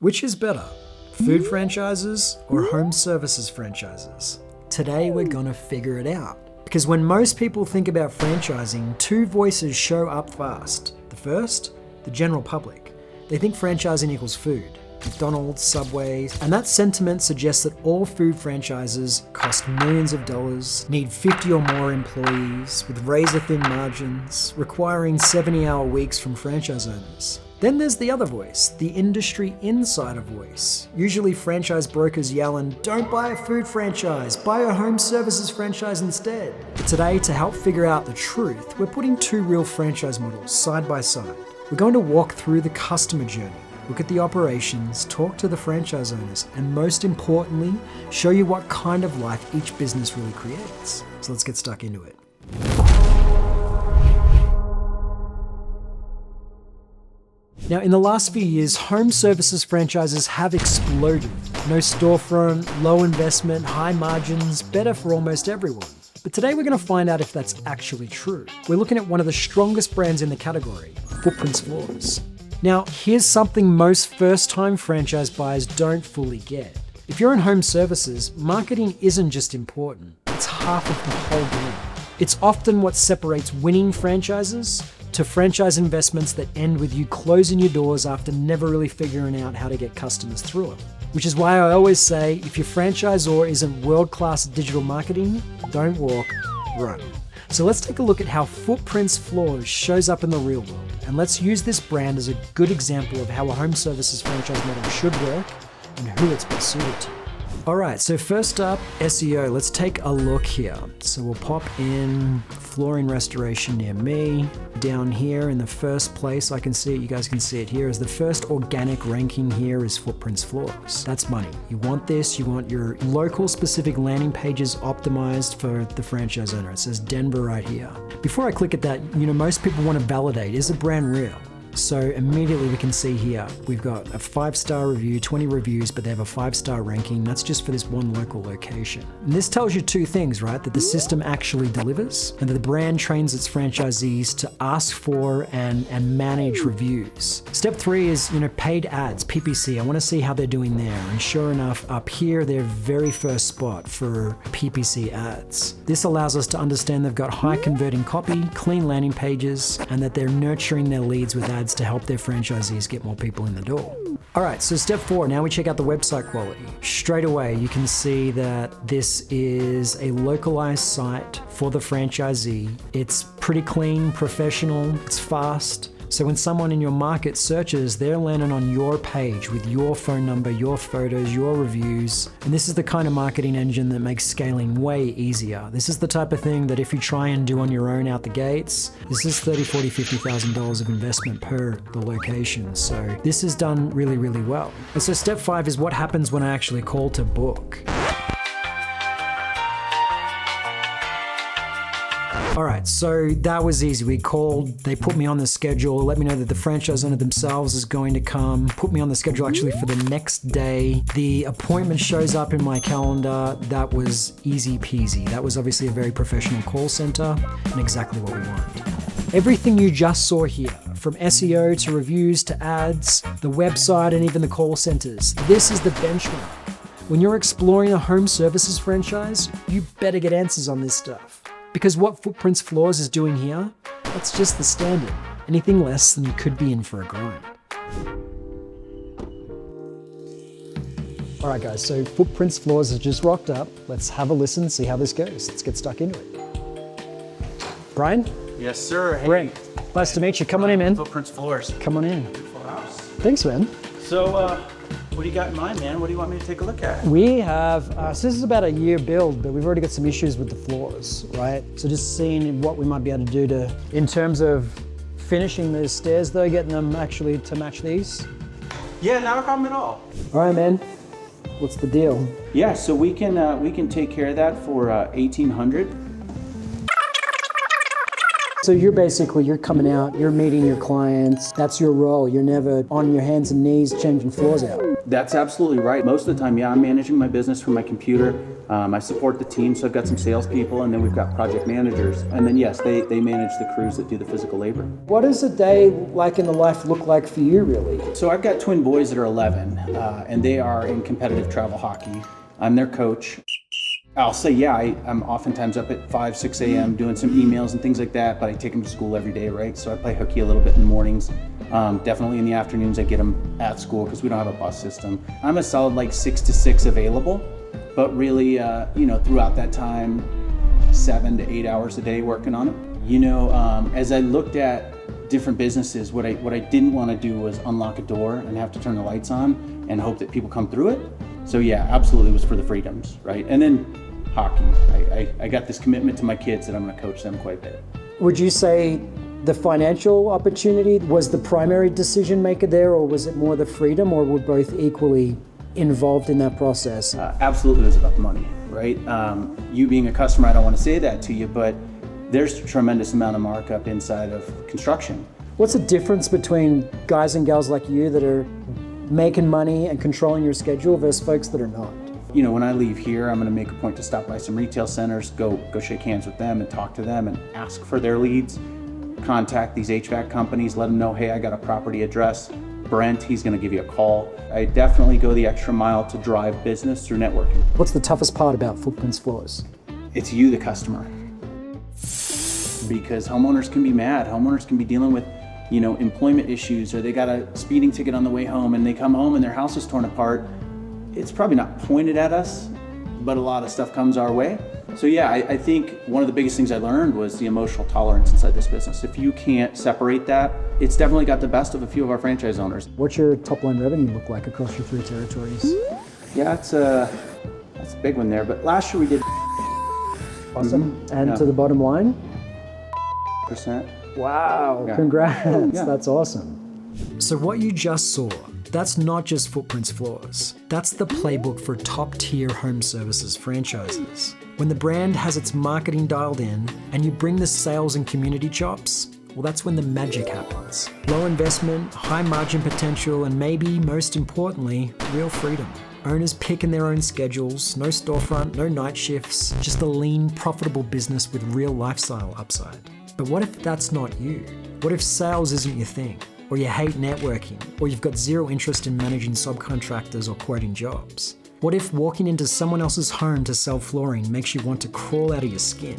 Which is better, food franchises or home services franchises? Today we're gonna figure it out. Because when most people think about franchising, two voices show up fast. The first, the general public. They think franchising equals food. McDonald's, Subway, and that sentiment suggests that all food franchises cost millions of dollars, need 50 or more employees, with razor-thin margins, requiring 70-hour weeks from franchise owners. Then there's the other voice, the industry insider voice. Usually franchise brokers yelling, "Don't buy a food franchise, buy a home services franchise instead." But today, to help figure out the truth, we're putting two real franchise models side by side. We're going to walk through the customer journey, look at the operations, talk to the franchise owners, and most importantly, show you what kind of life each business really creates. So let's get stuck into it. Now, in the last few years, home services franchises have exploded. No storefront, low investment, high margins, better for almost everyone. But today we're going to find out if that's actually true. We're looking at one of the strongest brands in the category, Footprints Floors. Now, here's something most first-time franchise buyers don't fully get. If you're in home services, marketing isn't just important, it's half of the whole game. It's often what separates winning franchises to franchise investments that end with you closing your doors after never really figuring out how to get customers through it. Which is why I always say, if your franchisor isn't world-class digital marketing, don't walk, run. So let's take a look at how Footprints Floors shows up in the real world. And let's use this brand as a good example of how a home services franchise model should work and who it's best suited to. All right, so first up, SEO. Let's take a look here. So we'll pop in flooring restoration near me. Down here in the first place, I can see it, you guys can see it here, is the first organic ranking here is Footprints Floors. That's money. You want this, you want your local specific landing pages optimized for the franchise owner. It says Denver right here. Before I click at that, most people want to validate, is the brand real? So immediately we can see here, we've got a 5-star review, 20 reviews, but they have a 5-star ranking. That's just for this one local location. And this tells you two things, right? That the system actually delivers and that the brand trains its franchisees to ask for and manage reviews. Step 3 is, paid ads, PPC. I want to see how they're doing there. And sure enough, up here, their very first spot for PPC ads. This allows us to understand they've got high converting copy, clean landing pages, and that they're nurturing their leads with ads to help their franchisees get more people in the door. All right, so step 4, now we check out the website quality. Straight away, you can see that this is a localized site for the franchisee. It's pretty clean, professional, it's fast. So when someone in your market searches, they're landing on your page with your phone number, your photos, your reviews. And this is the kind of marketing engine that makes scaling way easier. This is the type of thing that if you try and do on your own out the gates, this is $30,000, $40,000, $50,000 of investment per the location. So this is done really, really well. And so step 5 is what happens when I actually call to book. All right, so that was easy. We called, they put me on the schedule, let me know that the franchise owner themselves is going to come, put me on the schedule actually for the next day. The appointment shows up in my calendar. That was easy peasy. That was obviously a very professional call center and exactly what we want. Everything you just saw here, from SEO to reviews to ads, the website and even the call centers, this is the benchmark. When you're exploring a home services franchise, you better get answers on this stuff. Because what Footprints Floors is doing here, that's just the standard. Anything less than you could be in for a grind. All right guys, so Footprints Floors has just rocked up. Let's have a listen, see how this goes. Let's get stuck into it. Brian? Yes, sir. Hey. Brent, nice to meet you. Come on in, man. Footprints Floors. Come on in. Beautiful house. Thanks, man. So, what do you got in mind, man? What do you want me to take a look at? We have, so this is about a year build, but we've already got some issues with the floors, right? So just seeing what we might be able to do in terms of finishing the stairs though, getting them actually to match these. Yeah, not a problem at all. All right, man. What's the deal? Yeah, so we can take care of that for $1,800. So you're coming out, you're meeting your clients, that's your role. You're never on your hands and knees changing floors out. That's absolutely right. Most of the time, yeah, I'm managing my business from my computer. I support the team, so I've got some salespeople, and then we've got project managers. And then yes, they manage the crews that do the physical labor. What does a day like in the life look like for you, really? So I've got twin boys that are 11, and they are in competitive travel hockey. I'm their coach. I'll say, yeah, I'm oftentimes up at 5, 6 a.m. doing some emails and things like that, but I take them to school every day, right? So I play hooky a little bit in the mornings. Definitely in the afternoons, I get them at school because we don't have a bus system. I'm a solid like 6 to 6 available, but really, throughout that time, 7 to 8 hours a day working on it. As I looked at different businesses, what I didn't want to do was unlock a door and have to turn the lights on and hope that people come through it. So yeah, absolutely, it was for the freedoms, right? And then hockey. I got this commitment to my kids that I'm going to coach them quite a bit. Would you say the financial opportunity was the primary decision maker there, or was it more the freedom, or were both equally involved in that process? Absolutely, it was about the money, right? You being a customer, I don't want to say that to you, but there's a tremendous amount of markup inside of construction. What's the difference between guys and gals like you that are making money and controlling your schedule versus folks that are not? When I leave here, I'm going to make a point to stop by some retail centers, go shake hands with them and talk to them and ask for their leads, contact these HVAC companies, let them know, hey, I got a property address. Brent, he's going to give you a call. I definitely go the extra mile to drive business through networking. What's the toughest part about Footprints Floors? It's you, the customer. Because homeowners can be mad. Homeowners can be dealing with, employment issues, or they got a speeding ticket on the way home and they come home and their house is torn apart. It's probably not pointed at us, but a lot of stuff comes our way. So yeah, I think one of the biggest things I learned was the emotional tolerance inside this business. If you can't separate that, it's definitely got the best of a few of our franchise owners. What's your top line revenue look like across your 3 territories? Yeah, that's a big one there, but last year we did Awesome. And to the bottom line? %. Wow, Yeah. congrats, Yeah. That's awesome. So what you just saw, that's not just Footprints Floors. That's the playbook for top-tier home services franchises. When the brand has its marketing dialed in and you bring the sales and community chops, well, that's when the magic happens. Low investment, high margin potential, and maybe most importantly, real freedom. Owners picking their own schedules, no storefront, no night shifts, just a lean, profitable business with real lifestyle upside. But what if that's not you? What if sales isn't your thing? Or you hate networking? Or you've got zero interest in managing subcontractors or quoting jobs? What if walking into someone else's home to sell flooring makes you want to crawl out of your skin?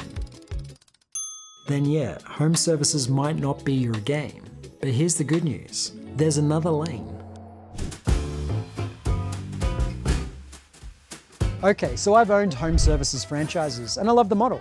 Then yeah, home services might not be your game. But here's the good news. There's another lane. Okay, so I've owned home services franchises and I love the model.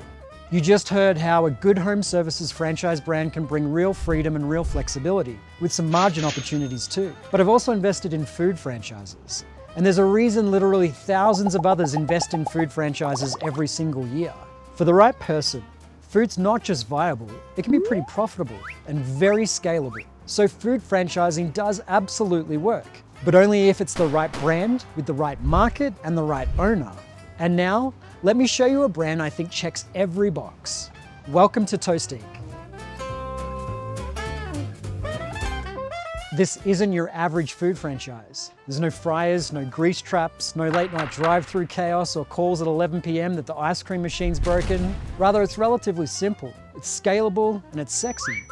You just heard how a good home services franchise brand can bring real freedom and real flexibility, with some margin opportunities too. But I've also invested in food franchises. And there's a reason literally thousands of others invest in food franchises every single year. For the right person, food's not just viable, it can be pretty profitable and very scalable. So food franchising does absolutely work, but only if it's the right brand, with the right market and the right owner. And now, let me show you a brand I think checks every box. Welcome to Toastique. This isn't your average food franchise. There's no fryers, no grease traps, no late night drive-through chaos or calls at 11 p.m. that the ice cream machine's broken. Rather, it's relatively simple, it's scalable, and it's sexy,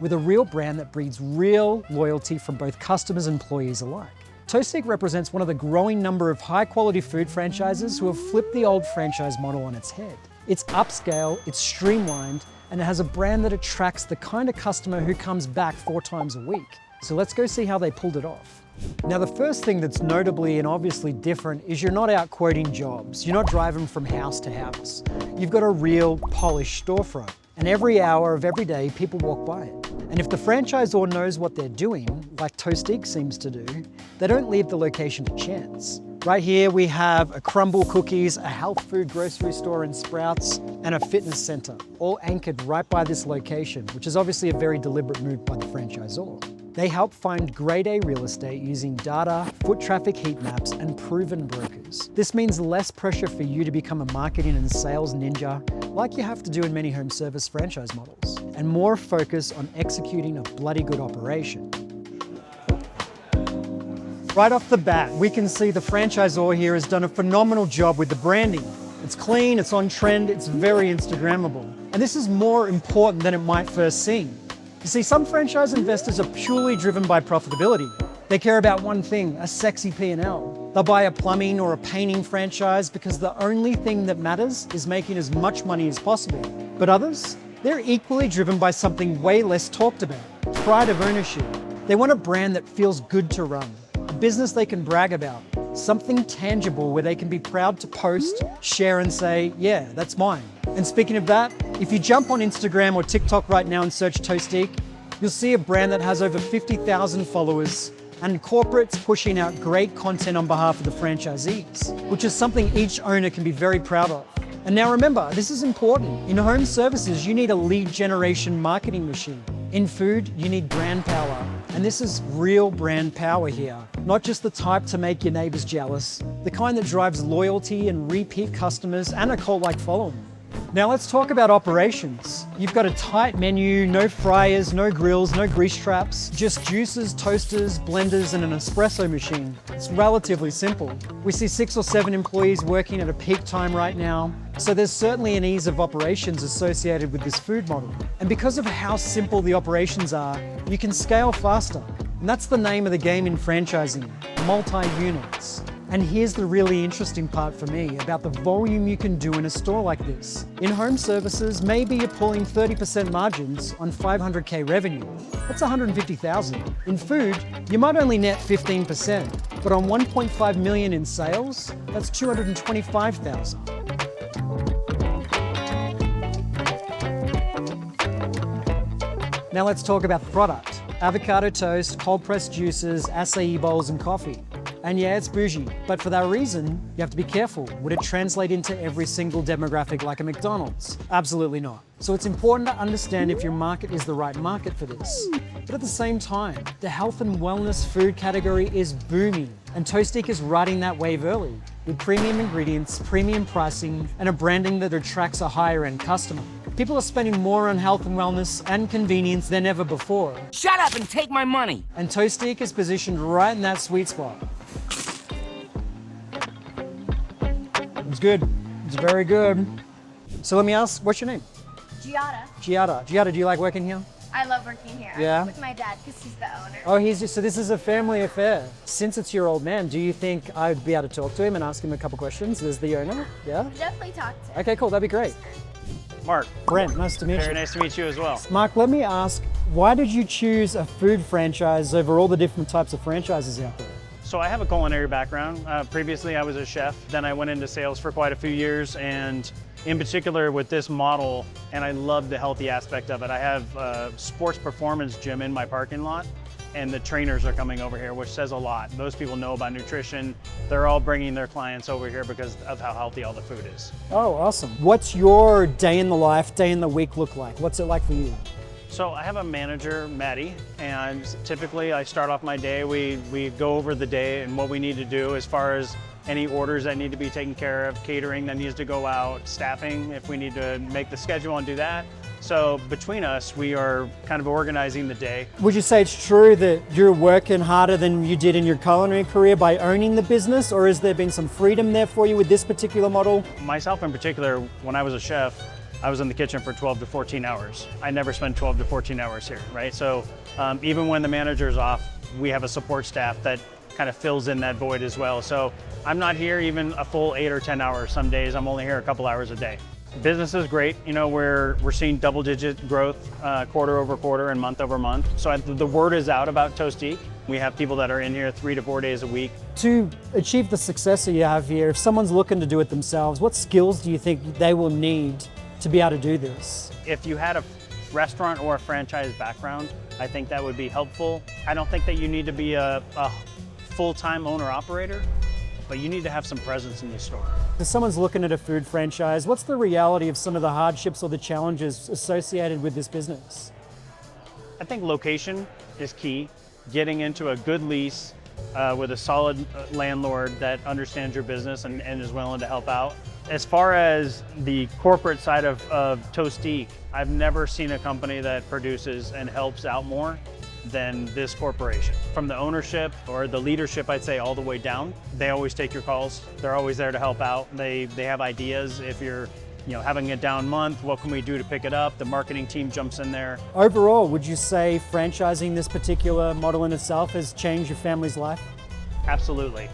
with a real brand that breeds real loyalty from both customers and employees alike. Toastique represents one of the growing number of high-quality food franchises who have flipped the old franchise model on its head. It's upscale, it's streamlined, and it has a brand that attracts the kind of customer who comes back 4 times a week. So let's go see how they pulled it off. Now, the first thing that's notably and obviously different is you're not out quoting jobs. You're not driving from house to house. You've got a real polished storefront. And every hour of every day, people walk by it. And if the franchisor knows what they're doing, like Toastique seems to do, they don't leave the location to chance. Right here, we have a Crumble Cookies, a health food grocery store in Sprouts, and a fitness center, all anchored right by this location, which is obviously a very deliberate move by the franchisor. They help find grade A real estate using data, foot traffic heat maps, and proven brokers. This means less pressure for you to become a marketing and sales ninja, like you have to do in many home service franchise models, and more focus on executing a bloody good operation. Right off the bat, we can see the franchisor here has done a phenomenal job with the branding. It's clean, it's on trend, it's very Instagrammable. And this is more important than it might first seem. You see, some franchise investors are purely driven by profitability. They care about one thing, a sexy P&L. They'll buy a plumbing or a painting franchise because the only thing that matters is making as much money as possible. But others, they're equally driven by something way less talked about, pride of ownership. They want a brand that feels good to run, a business they can brag about, something tangible where they can be proud to post, share and say, yeah, that's mine. And speaking of that, if you jump on Instagram or TikTok right now and search Toastique, you'll see a brand that has over 50,000 followers and corporates pushing out great content on behalf of the franchisees, which is something each owner can be very proud of. And now remember, this is important. In home services, you need a lead generation marketing machine. In food, you need brand power. And this is real brand power here. Not just the type to make your neighbors jealous, the kind that drives loyalty and repeat customers and a cult-like following. Now let's talk about operations. You've got a tight menu, no fryers, no grills, no grease traps, just juicers, toasters, blenders, and an espresso machine. It's relatively simple. We see 6 or 7 employees working at a peak time right now, so there's certainly an ease of operations associated with this food model. And because of how simple the operations are, you can scale faster. And that's the name of the game in franchising, multi-units. And here's the really interesting part for me about the volume you can do in a store like this. In home services, maybe you're pulling 30% margins on 500K revenue. That's 150,000. In food, you might only net 15%, but on 1.5 million in sales, that's 225,000. Now let's talk about the product. Avocado toast, cold pressed juices, acai bowls, and coffee. And yeah, it's bougie, but for that reason, you have to be careful. Would it translate into every single demographic like a McDonald's? Absolutely not. So it's important to understand if your market is the right market for this. But at the same time, the health and wellness food category is booming, and Toastique is riding that wave early, with premium ingredients, premium pricing, and a branding that attracts a higher end customer. People are spending more on health and wellness and convenience than ever before. Shut up and take my money! And Toastique is positioned right in that sweet spot. It's good. It's very good. So let me ask, what's your name? Giada. Giada, do you like working here? I love working here. Yeah? With my dad, because he's the owner. Oh, so this is a family affair. Since it's your old man, do you think I'd be able to talk to him and ask him a couple questions as the owner? Yeah? Definitely talk to him. Okay, cool, that'd be great. Mark. Brent, nice to meet you. Very nice to meet you as well. Mark, let me ask, why did you choose a food franchise over all the different types of franchises out there? So I have a culinary background. Previously I was a chef, then I went into sales for quite a few years, and in particular with this model, and I love the healthy aspect of it. I have a sports performance gym in my parking lot, and the trainers are coming over here, which says a lot. Most people know about nutrition. They're all bringing their clients over here because of how healthy all the food is. Oh, awesome. What's your day in the life, day in the week look like? What's it like for you? So I have a manager, Maddie, and typically I start off my day, we go over the day and what we need to do as far as any orders that need to be taken care of, catering that needs to go out, staffing if we need to make the schedule and do that. So between us, we are kind of organizing the day. Would you say it's true that you're working harder than you did in your culinary career by owning the business, or has there been some freedom there for you with this particular model? Myself in particular, when I was a chef, I was in the kitchen for 12 to 14 hours. I never spend 12 to 14 hours here, right? So even when the manager's off, we have a support staff that kind of fills in that void as well. So I'm not here even a full 8 or 10 hours. Some days I'm only here a couple hours a day. Business is great. You know, we're seeing double-digit growth quarter over quarter and month over month. So the word is out about Toastique. We have people that are in here 3 to 4 days a week. To achieve the success that you have here, if someone's looking to do it themselves, what skills do you think they will need to be able to do this? If you had a restaurant or a franchise background, I think that would be helpful. I don't think that you need to be a full-time owner-operator, but you need to have some presence in your store. If someone's looking at a food franchise, what's the reality of some of the hardships or the challenges associated with this business? I think location is key. Getting into a good lease with a solid landlord that understands your business and is willing to help out. As far as the corporate side of Toastique, I've never seen a company that produces and helps out more than this corporation. From the ownership or the leadership, I'd say all the way down, they always take your calls. They're always there to help out. They have ideas. If you're having a down month, what can we do to pick it up? The marketing team jumps in there. Overall, would you say franchising this particular model in itself has changed your family's life? Absolutely.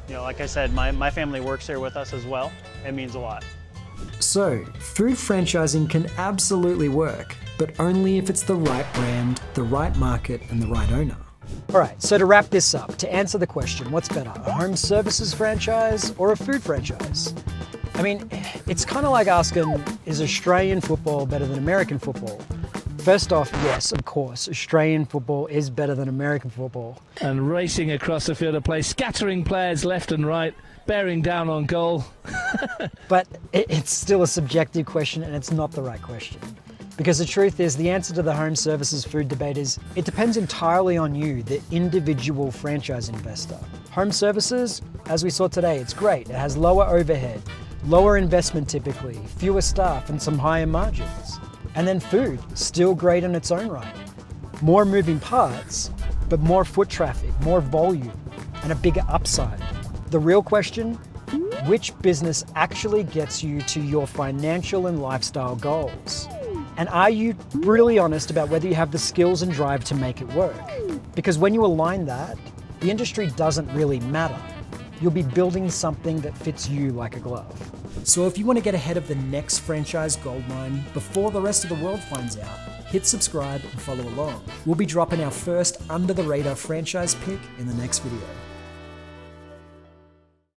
Like I said, my family works here with us as well. It means a lot. So, food franchising can absolutely work, but only if it's the right brand, the right market, and the right owner. All right, so to wrap this up, to answer the question, what's better, a home services franchise or a food franchise? I mean, it's kind of like asking, is Australian football better than American football? First off, yes, of course, Australian football is better than American football. And racing across the field of play, scattering players left and right, bearing down on goal. But it's still a subjective question, and it's not the right question. Because the truth is, the answer to the home services food debate is, it depends entirely on you, the individual franchise investor. Home services, as we saw today, it's great. It has lower overhead, lower investment typically, fewer staff, and some higher margins. And then food, still great in its own right. More moving parts, but more foot traffic, more volume, and a bigger upside. The real question, which business actually gets you to your financial and lifestyle goals? And are you brutally honest about whether you have the skills and drive to make it work? Because when you align that, the industry doesn't really matter. You'll be building something that fits you like a glove. So if you want to get ahead of the next franchise goldmine before the rest of the world finds out, hit subscribe and follow along. We'll be dropping our first under the radar franchise pick in the next video.